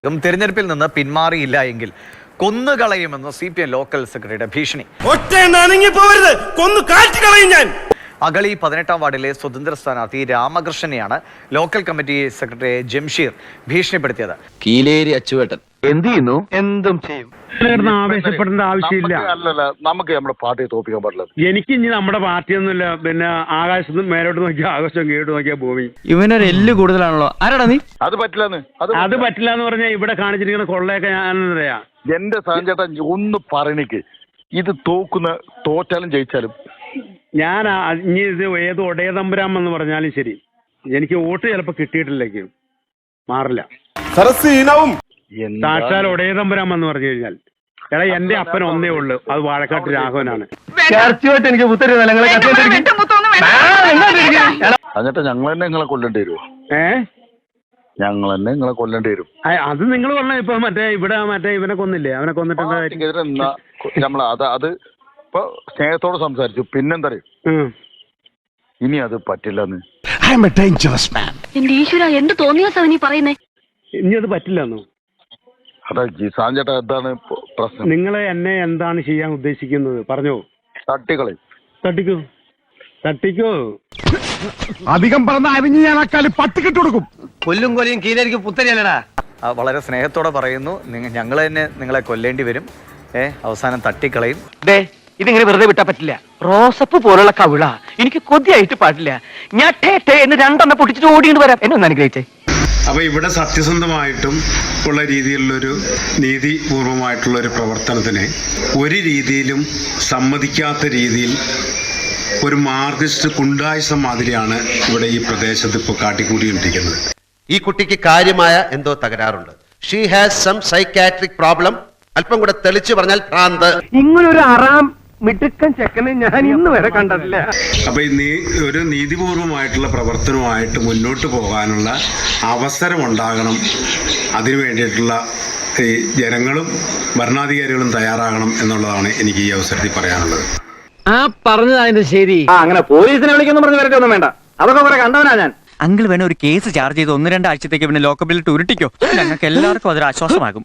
തെരഞ്ഞെടുപ്പിൽ നിന്ന് പിന്മാറിയില്ല എങ്കിൽ കൊന്നുകളയുമെന്ന് CPM ലോക്കൽ സെക്രട്ടറിയുടെ ഭീഷണി. അഗളി 18-ാം വാർഡിലെ സ്വതന്ത്ര സ്ഥാനാർത്ഥി രാമകൃഷ്ണനെയാണ് ലോക്കൽ കമ്മിറ്റി സെക്രട്ടറി ജംഷീർ ഭീഷണിപ്പെടുത്തിയത്. കീലേരി അച്ചുവേട്ടൻ എന്ത് ചെയ്യുന്നു? എന്തും ചെയ്യും. ആവേശപ്പെടേണ്ട ആവശ്യമില്ല. നമുക്ക് നമ്മുടെ പാർട്ടിയെ തോപ്പിക്കാൻ പാടില്ല. എനിക്ക് ഇനി നമ്മുടെ പാർട്ടിയൊന്നുമില്ല. പിന്നെ ആകാശത്തും മേലോട്ട് നോക്കിയാൽ ആകാശം കീഴോട്ട് നോക്കിയാൽ ഭൂമി. ഇവനൊരു എല്ല് കൂടുതലാണല്ലോ. ആരാടാ നീ? അത് പറ്റില്ലെന്ന് അത് പറ്റില്ല എന്ന് പറഞ്ഞാൽ ഇവിടെ കാണിച്ചിരിക്കുന്ന കൊള്ളയൊക്കെ ഞാൻ പറയാ. എന്റെ സാഞ്ചേട്ടാ ഒന്ന് പറയണിക്ക് ഇത് തോറ്റാലും ജയിച്ചാലും ഞാൻ ഇനി ഇത് ഏത് ഒടയതമ്പുരാം എന്ന് പറഞ്ഞാലും ശരി, എനിക്ക് വോട്ട് ചിലപ്പോ കിട്ടിയിട്ടില്ലേക്കും മാറില്ല. സാക്ഷാൽ ഒടയതമ്പുരാം എന്ന് പറഞ്ഞു കഴിഞ്ഞാൽ എടാ എന്റെ അപ്പൻ ഒന്നേ ഉള്ളു, അത് വാഴക്കാട്ട് രാഘവനാണ്. എനിക്ക് എന്നിട്ട് ഞങ്ങൾ തന്നെ നിങ്ങളെ കൊല്ലേണ്ടി വരുമോ? ഞങ്ങൾ തന്നെ നിങ്ങളെ കൊല്ലേണ്ടി വരും. അത് നിങ്ങൾ കൊല്ലം. ഇപ്പൊ ഇവിടെ ഇവനെ കൊന്നില്ലേ? അവനെ കൊന്നിട്ട് നമ്മൾ അത് ഇപ്പൊ സ്നേഹത്തോട് സംസാരിച്ചു. പിന്നെന്താ ഇനി അത് പറ്റില്ലെന്ന്. എന്ത് തോന്നിയ ഇനി അത് പറ്റില്ലെന്നോ? അതാ സാഞ്ചേട്ടാ എന്താണ് പ്രശ്നം? നിങ്ങളെ എന്നെ എന്താണ് ചെയ്യാൻ ഉദ്ദേശിക്കുന്നത് പറഞ്ഞോ. തട്ടിക്കോ അധികം പറഞ്ഞ അരിഞ്ഞ് ഞാൻ അക്കാലി പട്ടിക്കിട്ട് കൊടുക്കും. കൊല്ലും കൊലയും കീലേരിക്ക് പുത്തരിയല്ലടാ. വളരെ സ്നേഹത്തോടെ പറയുന്നു, ഞങ്ങൾ തന്നെ നിങ്ങളെ കൊല്ലേണ്ടി വരും. അവസാനം തട്ടിക്കളയും. ഇതിങ്ങനെ വെറുതെ വിട്ടാ പറ്റില്ല. റോസപ്പ് പോലുള്ള കവിള എനിക്ക് കൊതിയായിട്ട് പാടില്ല. ഞാൻ എന്ന് രണ്ടെണ്ണം പൊട്ടിച്ചിട്ട് ഓടിയിട്ട് വരാം. എന്നെ ഒന്ന് അനുഗ്രഹിച്ചേ. അപ്പൊ ഇവിടെ സത്യസന്ധമായിട്ടും ഉള്ള രീതിയിലുള്ളൊരു നീതിപൂർവമായിട്ടുള്ള ഒരു പ്രവർത്തനത്തിന് ഒരു രീതിയിലും സമ്മതിക്കാത്ത രീതിയിൽ ഒരു മാർക്സിസ്റ്റ് ഗുണ്ടായിസം മാതിരിയാണ് ഇവിടെ ഈ പ്രദേശത്ത് ഇപ്പോൾ കാട്ടിക്കൂടിയിരിക്കുന്നത്. ഈ കുട്ടിക്ക് കാര്യമായ എന്തോ തകരാറുണ്ട്. She has some psychiatric problem. അല്പം കൂടെ തെളിച്ചു പറഞ്ഞാൽ ഭ്രാന്ത്. ഇങ്ങനൊരു അറാം മിടുക്കൻ ചെക്കനെ ഞാൻ ഇന്ന് വരെ കണ്ടിട്ടില്ല. അപ്പൊ ഒരു നീതിപൂർവമായിട്ടുള്ള പ്രവർത്തനവുമായിട്ട് മുന്നോട്ട് പോകാനുള്ള അവസരം ഉണ്ടാകണം. അതിനു വേണ്ടിയിട്ടുള്ള ഈ ജനങ്ങളും ഭരണാധികാരികളും തയ്യാറാകണം എന്നുള്ളതാണ് എനിക്ക് ഈ അവസരത്തിൽ പറയാനുള്ളത്. പറഞ്ഞത് ശരി. അങ്ങനെ പോലീസിനെ വിളിക്കുന്നു പറഞ്ഞ് വരട്ടൊന്നും വേണ്ട. അതൊക്കെ കുറെ കണ്ടവനാ ഞാൻ. അങ്കിൾ വേണേ ഒരു കേസ് ചാർജ് ചെയ്ത് 1-2 ആഴ്ചത്തേക്ക് പിന്നെ ലോക്കപ്പിൽ ഉരുട്ടിക്കോ. ഞങ്ങൾക്ക് എല്ലാവർക്കും അതൊരു ആശ്വാസമാകും.